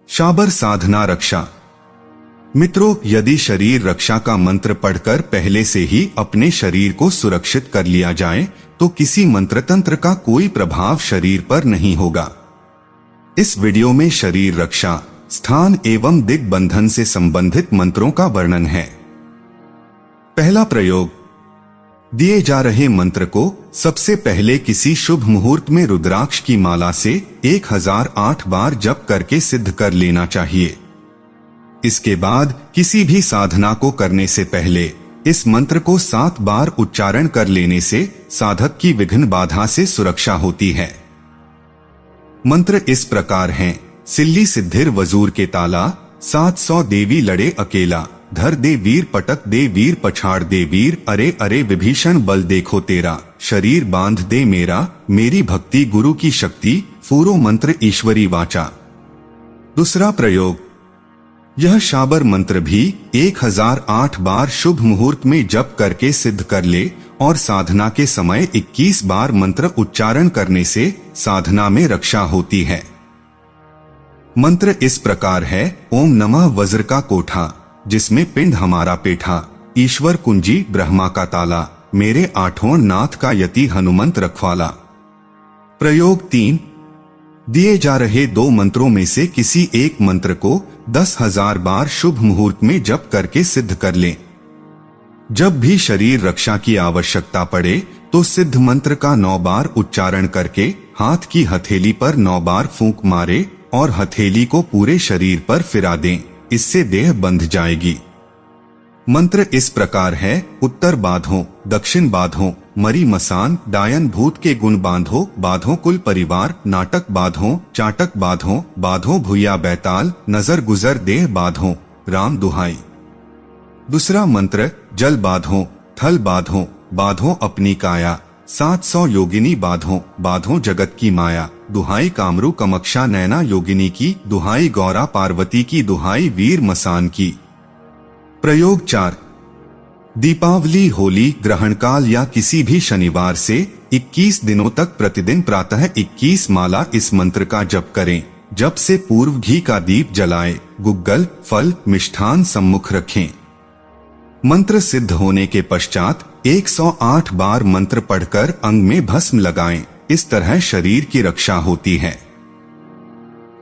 शाबर साधना रक्षा। मित्रों, यदि शरीर रक्षा का मंत्र पढ़कर पहले से ही अपने शरीर को सुरक्षित कर लिया जाए तो किसी मंत्र तंत्र का कोई प्रभाव शरीर पर नहीं होगा। इस वीडियो में शरीर रक्षा, स्थान एवं दिग्बंधन से संबंधित मंत्रों का वर्णन है। पहला प्रयोग। दिए जा रहे मंत्र को सबसे पहले किसी शुभ मुहूर्त में रुद्राक्ष की माला से 1008 बार जप करके सिद्ध कर लेना चाहिए। इसके बाद किसी भी साधना को करने से पहले इस मंत्र को 7 बार उच्चारण कर लेने से साधक की विघ्न बाधा से सुरक्षा होती है। मंत्र इस प्रकार हैं। सिल्ली सिद्धिर वजूर के ताला, 700 देवी लड़े अकेला, धर दे वीर पटक दे वीर पछाड़ दे वीर, अरे अरे विभीषण बल देखो तेरा, शरीर बांध दे मेरा, मेरी भक्ति गुरु की शक्ति, फूरो मंत्र ईश्वरी वाचा। दूसरा प्रयोग। यह शाबर मंत्र भी 1008 बार शुभ मुहूर्त में जप करके सिद्ध कर ले और साधना के समय 21 बार मंत्र उच्चारण करने से साधना में रक्षा होती है। मंत्र इस प्रकार है। ओम नमः वज्र का कोठा, जिसमें पिंड हमारा पेठा, ईश्वर कुंजी ब्रह्मा का ताला, मेरे आठों नाथ का यति हनुमंत रखवाला। प्रयोग 3। दिए जा रहे 2 मंत्रों में से किसी एक मंत्र को 10,000 बार शुभ मुहूर्त में जप करके सिद्ध कर लें। जब भी शरीर रक्षा की आवश्यकता पड़े तो सिद्ध मंत्र का 9 बार उच्चारण करके हाथ की हथेली पर 9 बार फूंक मारे और हथेली को पूरे शरीर पर फिरा दें। इससे देह बंध जाएगी। मंत्र इस प्रकार है। उत्तर बांधो, दक्षिण बांधो, मरी मसान, डायन भूत के गुण बांधो, बांधो कुल परिवार, नाटक बांधो, चाटक बांधो, बांधो भूया बैताल, नजर गुजर देह बांधो, राम दुहाई। दूसरा मंत्र। जल बांधो, थल बांधो, बांधो अपनी काया, 700 योगिनी बांधो, बांधो जगत की माया, दुहाई कामरू कमक्षा नैना योगिनी की, दुहाई गौरा पार्वती की, दुहाई वीर मसान की। प्रयोग 4। दीपावली, होली, ग्रहण काल या किसी भी शनिवार से 21 दिनों तक प्रतिदिन प्रातः 21 माला इस मंत्र का जप करें। जप से पूर्व घी का दीप जलाएं, गुग्गल, फल, मिष्ठान सम्मुख रखें। मंत्र सिद्ध होने के पश्चात 108 बार मंत्र पढ़कर अंग में भस्म लगाएं। इस तरह शरीर की रक्षा होती है।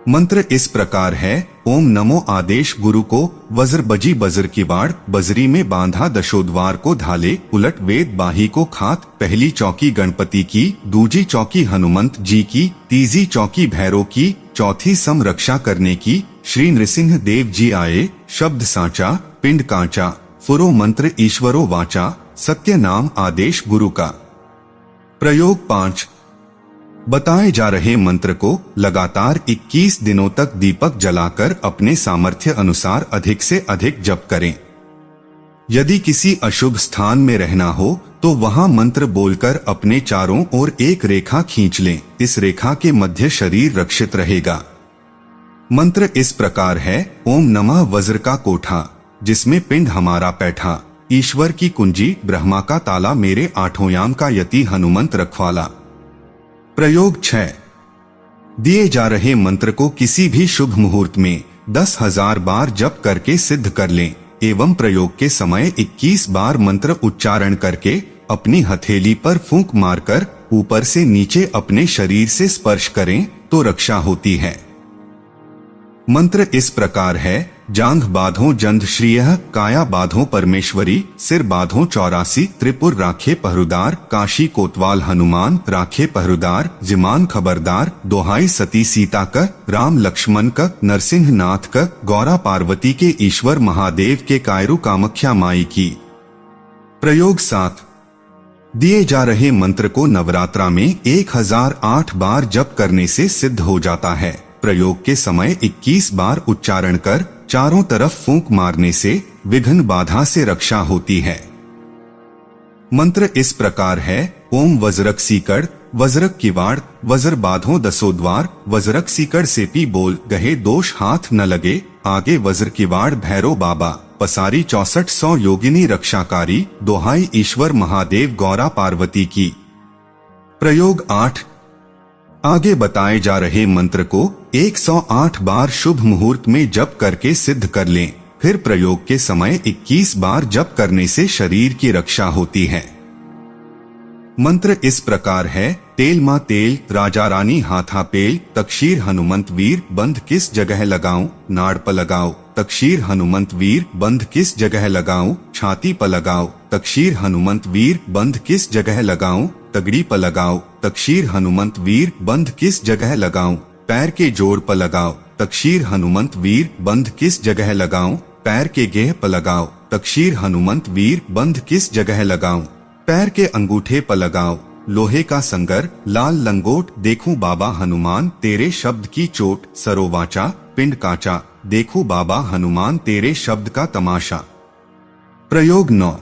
मंत्र इस प्रकार है। ओम नमो आदेश गुरु को, वज्र बजी बज्र की वाड़, बजरी में बांधा दशोद्वार को धाले, उलट वेद बाही को खात, पहली चौकी गणपति की, दूजी चौकी हनुमंत जी की, तीसरी चौकी भैरव की, चौथी सम रक्षा करने की, श्री नृसिंह देव जी आए, शब्द साचा, पिंड कांचा, फुरो मंत्र ईश्वरो वाचा, सत्य नाम आदेश गुरु का। प्रयोग 5। बताए जा रहे मंत्र को लगातार 21 दिनों तक दीपक जलाकर अपने सामर्थ्य अनुसार अधिक से अधिक जप करें। यदि किसी अशुभ स्थान में रहना हो तो वहां मंत्र बोलकर अपने चारों ओर एक रेखा खींच लें। इस रेखा के मध्य शरीर रक्षित रहेगा। मंत्र इस प्रकार है। ओम नमः वज्र का कोठा, जिसमें पिंड हमारा पैठा, ईश्वर की कुंजी ब्रह्मा का ताला, मेरे आठों याम का यति हनुमंत रखवाला। प्रयोग 6। दिए जा रहे मंत्र को किसी भी शुभ मुहूर्त में 10,000 बार जप करके सिद्ध कर लें एवं प्रयोग के समय 21 बार मंत्र उच्चारण करके अपनी हथेली पर फूंक मारकर ऊपर से नीचे अपने शरीर से स्पर्श करें तो रक्षा होती है। मंत्र इस प्रकार है। जांघ बांधो जंध श्रियः, काया बांधो परमेश्वरी, सिर बांधो 84, त्रिपुर राखे पहरुदार, काशी कोतवाल हनुमान राखे पहरुदार, जिमान खबरदार, दोहाई सती सीता का, राम लक्ष्मण का, नरसिंह नाथ का, गौरा पार्वती के, ईश्वर महादेव के, कायरू कामाख्या माई की। प्रयोग 7। दिए जा रहे मंत्र को नवरात्रा में 1008 बार जप करने से सिद्ध हो जाता है। प्रयोग के समय 21 बार उच्चारण कर चारों तरफ फूंक मारने से विघ्न बाधा से रक्षा होती है। मंत्र इस प्रकार है। ओम वज्रक सीकड़, वज्रक किवाड़, वज्र बांधो दसोद्वार, वज्रक सीकड़ से पी बोल, गहे दोष हाथ न लगे, आगे वज्र किवाड़ भैरो बाबा, पसारी 6400 योगिनी रक्षाकारी, दोहाई ईश्वर महादेव गौरा पार्वती की। प्रयोग 8। आगे बताए जा रहे मंत्र को 108 बार शुभ मुहूर्त में जप करके सिद्ध कर लें। फिर प्रयोग के समय 21 बार जप करने से शरीर की रक्षा होती है। मंत्र इस प्रकार है। तेल माँ तेल, राजा रानी हाथा पेल, तकशीर हनुमंत वीर, बंध किस जगह लगाऊं, नाड़ प लगाओ, तकशीर हनुमंत वीर, बंध किस जगह लगाऊं, छाती प लगाओ, तकशीर हनुमंत वीर, बंध किस जगह लगाऊं, तगड़ी प लगाओ, तकशीर हनुमंत वीर, बंध किस जगह लगाऊं, पैर के जोड़ प लगाओ, तकशीर हनुमंत वीर, बंध किस जगह लगाऊं, पैर के गेह प लगाओ, तकशीर हनुमंत वीर, बंध किस जगह लगाऊं, पैर के अंगूठे प लगाओ, लोहे का संगर, लाल लंगोट, देखूं बाबा हनुमान तेरे शब्द की चोट, सरोवाचा, पिंड काचा, देखूं बाबा हनुमान तेरे शब्द का तमाशा। प्रयोग 9।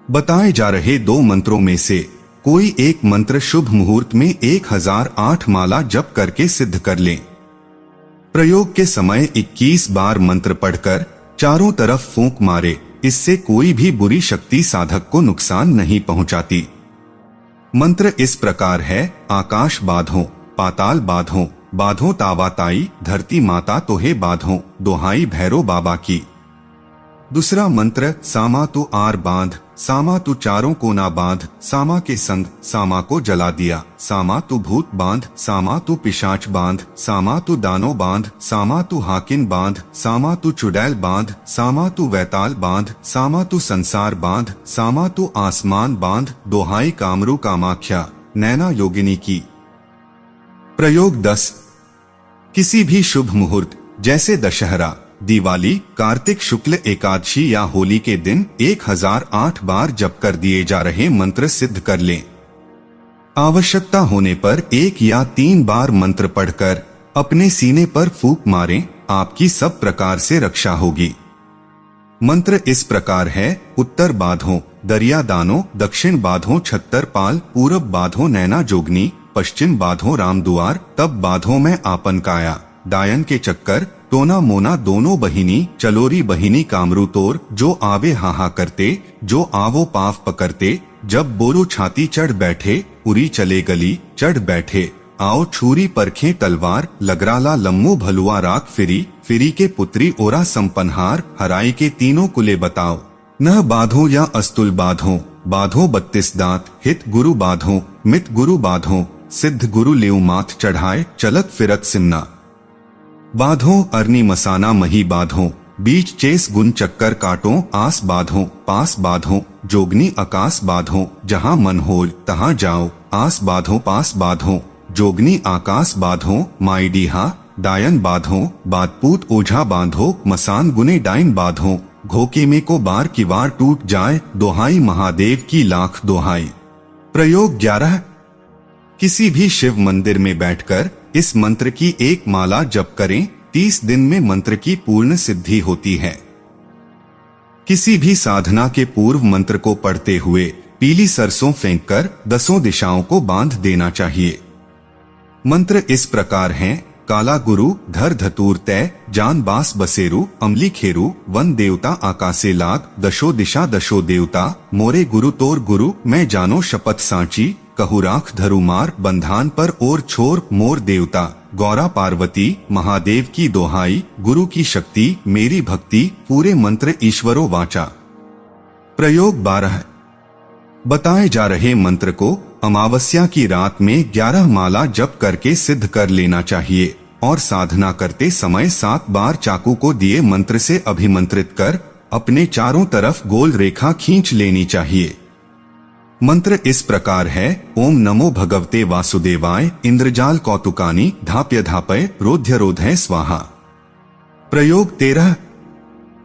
बताए जा रहे 2 मंत्रों में से कोई एक मंत्र शुभ मुहूर्त में 1008 माला जप करके सिद्ध कर लें। प्रयोग के समय 21 बार मंत्र पढ़कर चारों तरफ फूंक मारे। इससे कोई भी बुरी शक्ति साधक को नुकसान नहीं पहुंचाती। मंत्र इस प्रकार है। आकाश बाधो, पाताल बाधो, बाधो तावा ताई, धरती माता तोहे बाधो, दोहाई भैरो बाबा की। दूसरा मंत्र सामा तू आर बांध, सामा तू चारों को ना बांध, सामा के संग सामा को जला दिया, सामा तू भूत बांध, सामा तू पिशाच बांध, सामा तू दानो बांध, सामा तू हाकिन बांध, सामा तू चुड़ैल बांध, सामा तू वैताल बांध, सामा तू संसार बांध, सामा तू आसमान बांध, दोहाई कामरू कामाख्या, नैना योगिनी की। प्रयोग 10। किसी भी शुभ मुहूर्त जैसे दशहरा, दिवाली, कार्तिक शुक्ल एकादशी या होली के दिन 1008 बार जप कर दिए जा रहे मंत्र सिद्ध कर लें। आवश्यकता होने पर 1 या 3 बार मंत्र पढ़कर अपने सीने पर फूंक मारें, आपकी सब प्रकार से रक्षा होगी। मंत्र इस प्रकार है। उत्तर बाधो, दरिया दानो, दक्षिण बाधो छत्तर पाल, पूरब बाधो नैना जोगनी, पश्चिम बाधो राम दुआर, तब बाधो में आपन काया, डायन के चक्कर, टोना मोना दोनों बहिनी, चलोरी बहिनी कामरू तोर, जो आवे हाहा करते, जो आवो पाव पकड़ते, जब बोलो छाती चढ़ बैठे, उरी चले गली चढ़ बैठे, आओ छुरी परखे तलवार, लगराला लम्मू भलुआ राख फिरी, फिरी के पुत्री ओरा संपनहार, हराई के तीनों कुले बताओ, न बाधो या अस्तुल बाधो, बाधो 32 दांत, हित गुरु बाधो, मित गुरु बाधो, सिद्ध गुरु लेउ माथ चढ़ाए, चलत फिरत सिमना बाधो, अरनी मसाना मही बाधो, बीच चेस गुन चक्कर काटो, आस बाधो, पास बाधो, जोगनी आकाश बाधो, जहाँ मन होल तहाँ जाओ, आस बाधो पास बाधो, जोगनी आकाश बाधो, माई डीहा, डायन बाधो, बातपूत ओझा बांधो, मसान गुने डाइन बाधो, घोके में को बार की वार टूट जाए, दोहाई महादेव की लाख दोहाई। प्रयोग 11। किसी भी शिव मंदिर में बैठकर इस मंत्र की 1 माला जप करें। 30 दिन में मंत्र की पूर्ण सिद्धि होती है। किसी भी साधना के पूर्व मंत्र को पढ़ते हुए पीली सरसों फेंककर 10 दिशाओं को बांध देना चाहिए। मंत्र इस प्रकार हैं। काला गुरु, धर धतूर तय, जान बास बसेरु, अमली खेरु, वन देवता आकाशे लाग, दशो दिशा दशो देवता, मोरे गुरु तोर गुरु, मैं जानो शपथ सांची, कहु राख धरु मार, बंधान पर और छोर मोर देवता, गौरा पार्वती, महादेव की दोहाई, गुरु की शक्ति, मेरी भक्ति, पूरे मंत्र ईश्वरो वाचा। प्रयोग 12। बताए जा रहे मंत्र को अमावस्या की रात में 11 माला जप करके सिद्ध कर लेना चाहिए और साधना करते समय 7 बार चाकू को दिए मंत्र से अभिमंत्रित कर अपने चारों तरफ गोल रेखा खींच लेनी चाहिए। मंत्र इस प्रकार है। ओम नमो भगवते वासुदेवाय, इंद्रजाल कौतुकानी, धाप्य धापय, रोध्य रोधय स्वाहा। प्रयोग 13।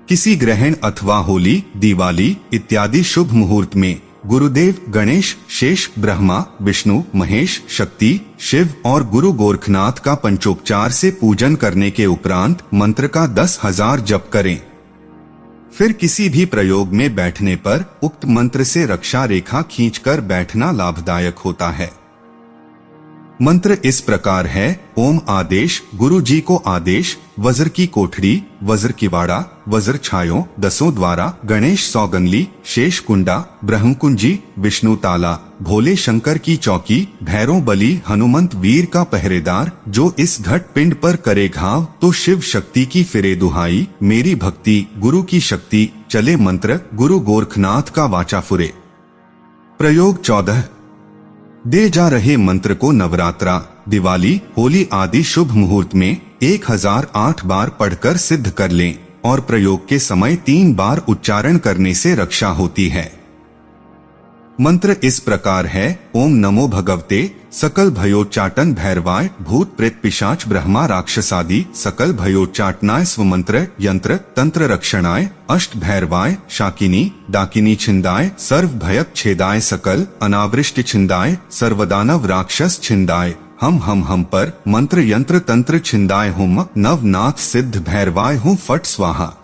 किसी ग्रहण अथवा होली, दिवाली इत्यादि शुभ मुहूर्त में गुरुदेव गणेश, शेष, ब्रह्मा, विष्णु, महेश, शक्ति, शिव और गुरु गोरखनाथ का पंचोपचार से पूजन करने के उपरांत मंत्र का 10,000 जप करें। फिर किसी भी प्रयोग में बैठने पर उक्त मंत्र से रक्षा रेखा खींचकर बैठना लाभदायक होता है। मंत्र इस प्रकार है। ओम आदेश, गुरु जी को आदेश, वज्र की कोठड़ी, वज्र किवाड़ा, वज्र छायो, दसों द्वारा, गणेश सौगंदली, शेष कुंडा, ब्रह्मकुंजी, विष्णु ताला, भोले शंकर की चौकी, भैरव बली, हनुमंत वीर का पहरेदार, जो इस घट पिंड पर करे घाव, तो शिव शक्ति की फिरे दुहाई, मेरी भक्ति, गुरु की शक्ति, चले मंत्र, गुरु गोरखनाथ का वाचा फुरे। प्रयोग 14। दे जा रहे मंत्र को नवरात्रा, दिवाली, होली आदि शुभ मुहूर्त में 1008 बार पढ़कर सिद्ध कर लें और प्रयोग के समय 3 बार उच्चारण करने से रक्षा होती है। मंत्र इस प्रकार है। ओम नमो भगवते सकल भयोच्चाटन भैरवाय, भूत प्रेत पिशाच ब्रह्मा राक्षसादि सकल भयोच्चाटनाय स्वमंत्र यंत्र तंत्र रक्षणाय, अष्ट भैरवाय, शाकिनी डाकिनी छिंदाय, सर्व भयक छेदाय, सकल अनावृष्टि छिंदाय, सर्वदानव राक्षस छिंदाय, हम पर मंत्र यंत्र तंत्र छिंदाय, हुम नवनाथ सिद्ध भैरवाय हूँ फट स्वाहा।